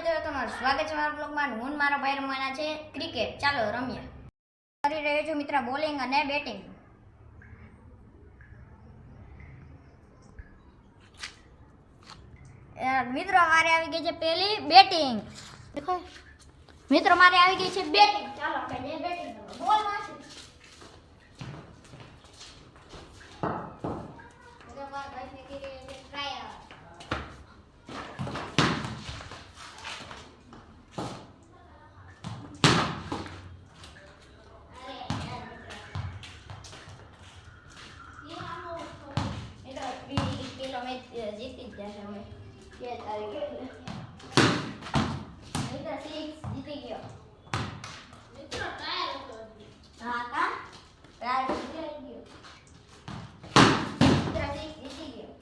મિત્રો તમારું સ્વાગત છે મારા બ્લોગમાં. હું મારા ભાઈ રમવાના છે ક્રિકેટ. ચાલો રમીએ. કરી રહ્યો છું મિત્ર બોલિંગ અને બેટિંગ. મિત્રો મારે આવી ગઈ છે પહેલી બેટિંગ. દેખો મિત્રો મારે આવી ગઈ છે બેટિંગ. ચાલો આપણે બેટિંગ કરો. બોલ મારશે જીતી જ જશે અમે. બે તારીખે મિત્ર 6 જીતી ગયો. મિત્ર ટાયર હતો. હા કા ટાયર જીતી ગયો. મિત્ર 6 જીતી ગયો.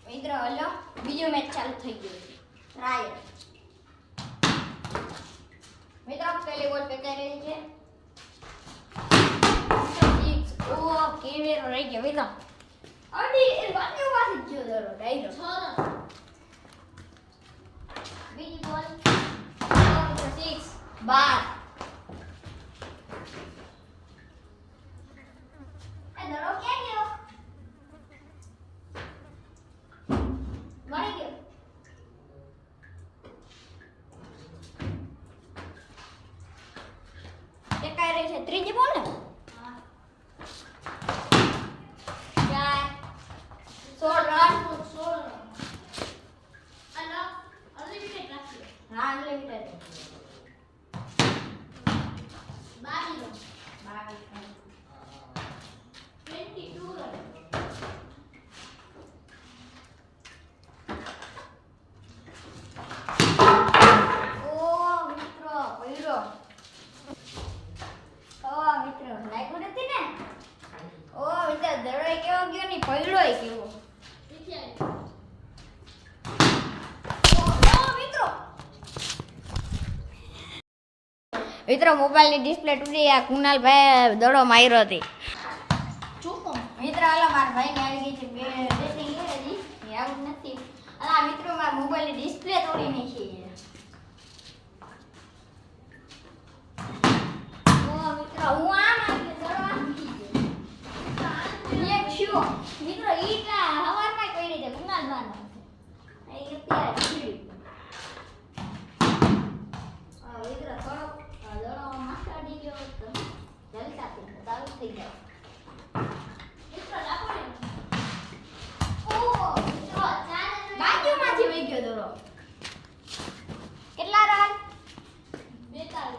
મિત્ર હલો બીજો મેચ ચાલુ થઈ ગયો છે. ટ્રાયલ મિત્ર પહેલી બોલ ફેંકાઈ રહી છે. કેવી રહી ગયો મિત્ર અડી એ બાકી વાસી ગયો દરો ડાયરો બીજી બોલ 6 12 એ દરો ક્યાં ગયો મળી ગયો. એ કઈ રહી છે ત્રીજી બોલ ને 16 રન. અનલિમિટેડ રાખીએ. હા અનલિમિટેડ 22 રન. ઓ મિત્રો પડ્યો. ઓ મિત્રો લાગ્યું નથી ને. ઓ મિત્ર દરોય કેવો ગયો ની પડ્યોય કેવો. મિત્રો મોબાઈલની ડિસ્પ્લે તૂટી. આ કુનાલભાઈ દડો માર્યો હતી. મિત્ર હાલો મારા ભાઈને આવી ગઈ છે બેટિંગ હજી આવું નથી. આ મિત્રો મારા મોબાઈલની ડિસ્પ્લે તોડી નાખી. ઓ મિત્ર હું આમ આવી દડો આવી એક શું મિત્ર ઈટા હવારમાં કઈ રીતે કુનાલભાઈ એ અત્યારે છોડી. મિત્ર થોડો દડો માસાડી ગયો તો જલસાથી ચાલુ થઈ જાય. મિત્ર લાગો ને. ઓ મિત્ર બાજુમાંથી વહી ગયો દડો. કેટલા રન 42.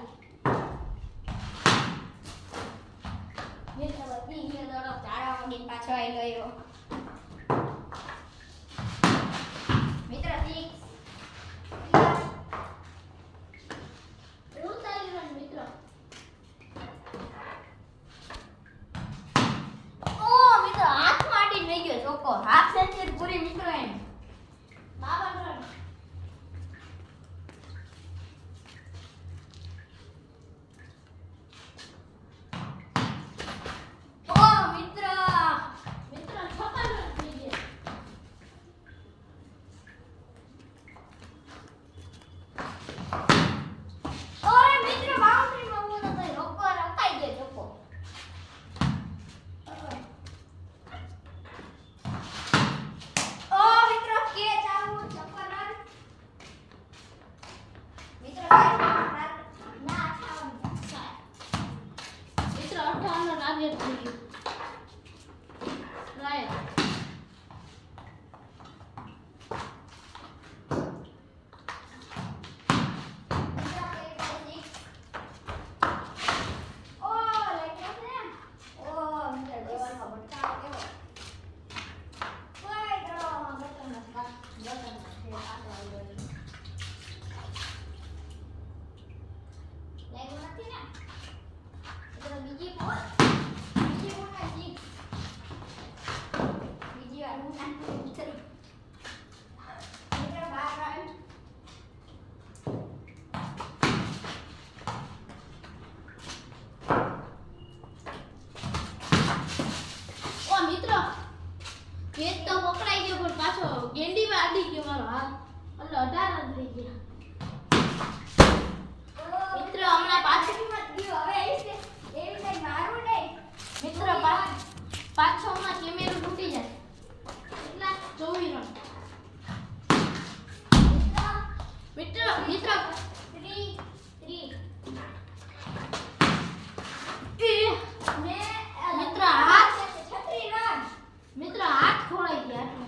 મિત્ર વધી ગયો દડો. ચારા વાગીને પાછો આવી ગયો. મિત્ર 6 હાફ સેન્ચુરી પૂરી મિત્રો એમ 52 રન. ઓ મિત્ર 56 રન થઈ ગયા. ઓરે મિત્ર બાઉન્ડ્રીમાં ઉભો તો રોકો રખાઈ ગયો ચોકો. મિત્ર 18 રન થઈ ગયા. મિત્રો હમણાં પાછળ ગયો હવે આવી છે એવી કઈ મારું નહીં. મિત્રો પાછોમાં કેમેરો તૂટી જાય. કેટલા 24 રન. મિત્રો મિત્રો 3 મિત્રો હાથ 36 રન. મિત્રો હાથ ખોળાઈ ગયા.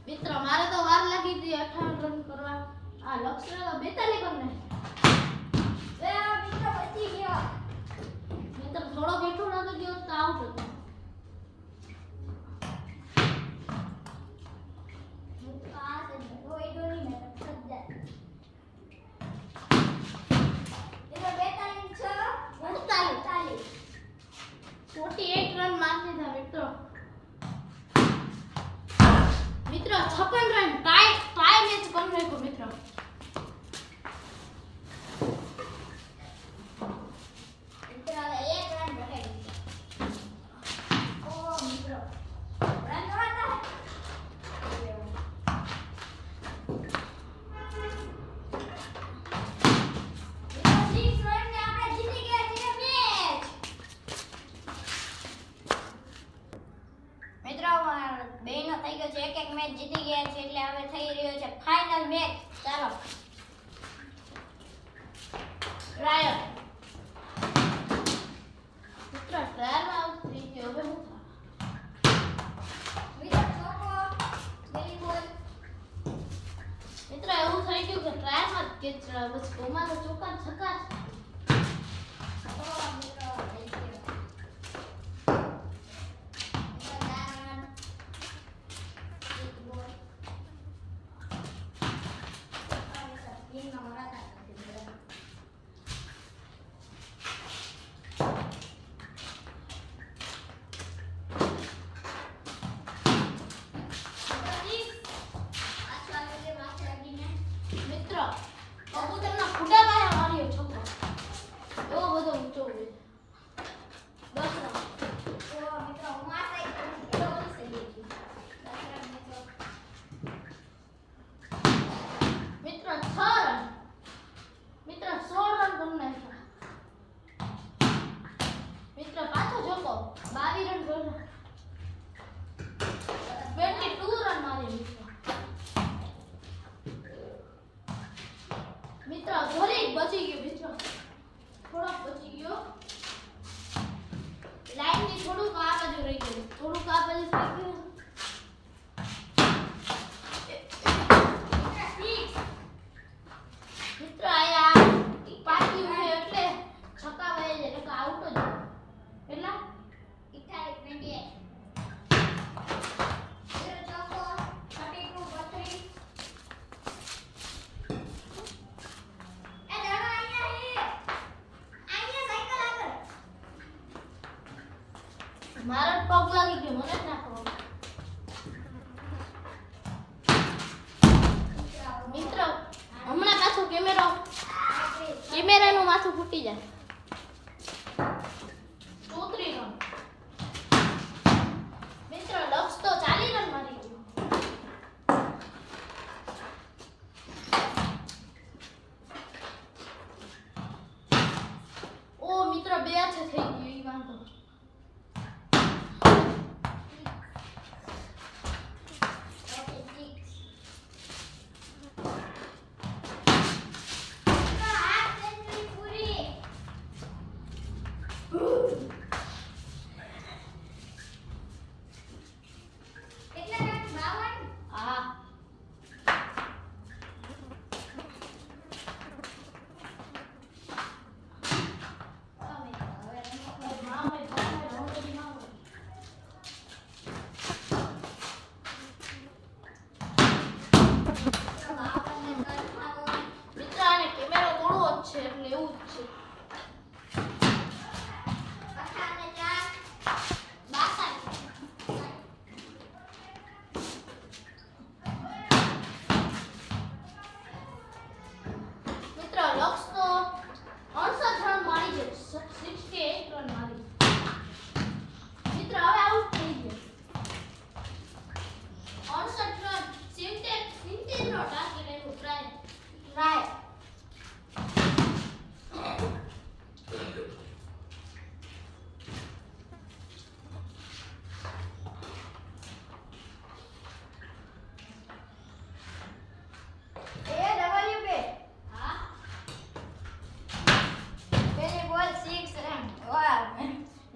મિત્રો મારે તો વાર લાગી હતી 18 રન કરવા. આ લક્ષ્ય તો 42 કરી નાખ્યા. મિત્રો થોડો બેઠો નતો ગયો તો આઉટ હતો. રન મારી દીધા મિત્રો. મિત્રો 56 રન ટાઈ મેચ કરી નાખ્યો મિત્રો. બેનો થઈ ગયો છે એક મેચ જીતી ગયા છે એટલે હવે થઈ રહ્યો છે ફાઇનલ મેચ. ચાલો ટ્રાયલ મિત્રો ટ્રાયલમાં આઉટ થઈ ગયો. હવે હું મિત્રો એવું થઈ ગયું કે ટ્રાયલમાં જ કેચ બસ કોમાં તો ચોકા છક્કા કબૂતરના ફૂટા પાયા માર્યો છોકરો. એવો બધો ઊંચો હોય. 10 રન. મિત્રો 6 રન. મિત્રો 16 રન કરી નાખ્યા. મિત્રો પાછો જોકો 22 રન કર્યા. 22 રન માર્યા મિત્રો. મિત્રો ઘરે બચી ગયો મિત્રો. થોડોક બચી ગયો. લાઈન ની થોડુંક આ બાજુ રહી ગયું. થોડુંક આ બાજુ રહી ગયું. મિત્રો આયા પાછી છે એટલે છક્કા વાય છે એટલે આઉટ જ. કેટલા 28 મારા પગ લાગી ગયો મને જ ના ખબર. મિત્રો હમણાં પાછો કેમેરાનું માથું ફૂટી જાય. 34 રન. મિત્રો લક્ષ તો 40 રન મારી ગયો. ઓ મિત્રો 2 છે થઈ ગયું ઈ વાંધો.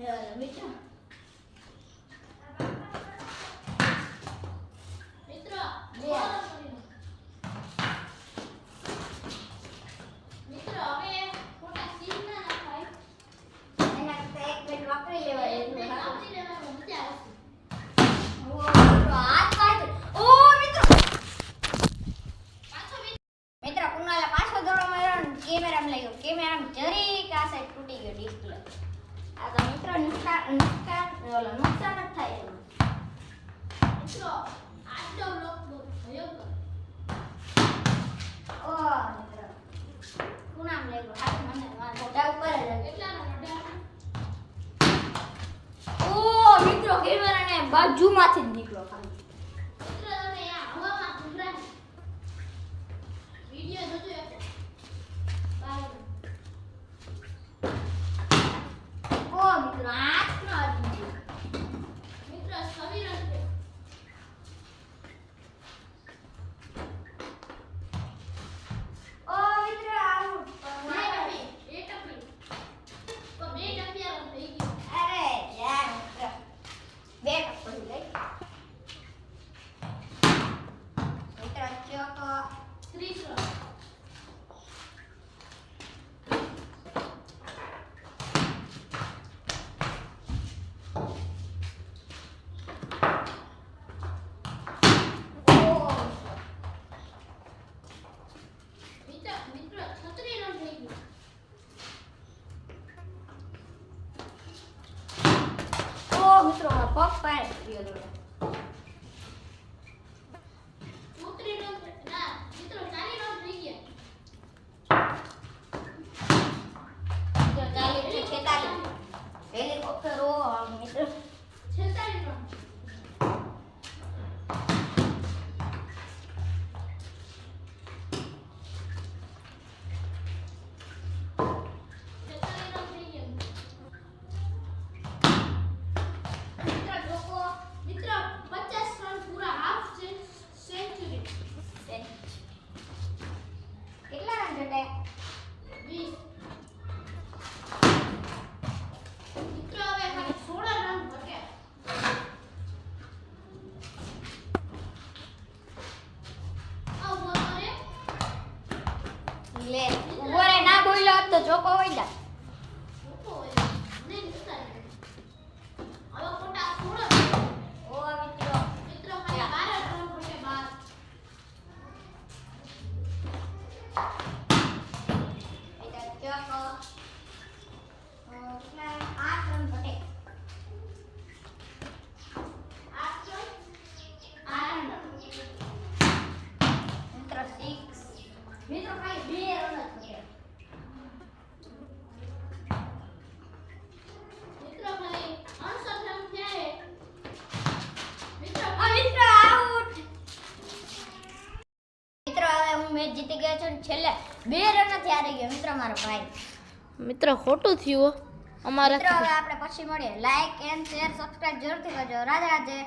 મિત્રો મિત્રો મિત્રો હવે ખોટા સીન ના નાખાય. એના કરતા એક મિનિટ વાપરી લેવાય એટલું સારું. વાપરી લેવાનું મજા આવશે. ઓ મિત્રો હાથ કાઢ. ઓ મિત્રો પાછો મિત્રો કુનાલે પાછો દોડો માર્યો ને કેમેરામાં લઈ ગયો. કેમેરામાં જરીક આ સાઈડ તૂટી ગયો ડિસ્પ્લે. આ તો મિત્રો નુકસાન જ થાય એમાં. મિત્રો આજનો બ્લોગ બહુ ભયંકર. ઓ મિત્રો કુનામ લઈ ગયો. હાથ મને મારા મોઢા ઉપર જ હતી. કેટલાનો રડ્યા? ઓ મિત્રો કેમેરાને બાજુમાંથી જ નીકળ્યો ખાલી. મિત્રો તમે આ હવામાં ઘૂમરા વિડિયો જોજો એક. બાય. ઓ મિત્રો હાથનો અડી ગયો. મિત્રો સમીર છે. ઓ મિત્રો આવું બે ટપી તો બે ટપિયા થઈ ગયું. અરે યાર મિત્રો બે ટપ્પી લઈ મિત્રો ચોકો 30 રન. મિત્રો 36 રન થઈ ગયું. ઓ મિત્રો મારો પગ પાય ગયો દોડો. 34 રન ના મિત્રો 40 રન થઈ ગયા. મિત્રો 40 થી 46 હેલિકોપ્ટર ઓ મિત્રો 46 રન. મિત્રો લોકો મિત્રો 50 રન પૂરા હાફ સેન્ચુરી. કેટલા રન જડે 20. મિત્રો હવે ખાલી 16 રન ઘટ્યા. આ બોલ કરે લે ઉભો રે ના બોલ્યો હોત તો ચોકો હોય જા. લોકો હોય નહીં વિચારે. હવે ખોટા 16 ઓ મિત્રો મિત્રો ખાલી 12 રન ઘટ્યા. 12 મિત્રો ચોકો કેટલા 8 રન ઘટે. 8 રન 8 રન. મિત્રો 6 મિત્રો ખાલી 2 રન જ ઘટે. મિત્રો ખાલી 68 રન થયા છે. મિત્રો આ મિત્રો આઉટ. મિત્રો હવે હું મેચ જીતી ગયો છું ને છેલ્લે 2 રન જ હારી ગયો મિત્રો મારો ભાઈ. મિત્રો ખોટું થયું મિત્રો હવે આપણે પછી મળીએ. લાઈક એન્ડ શેર સબસ્ક્રાઇબ જરૂરથી કરજો. રાધે રાધે.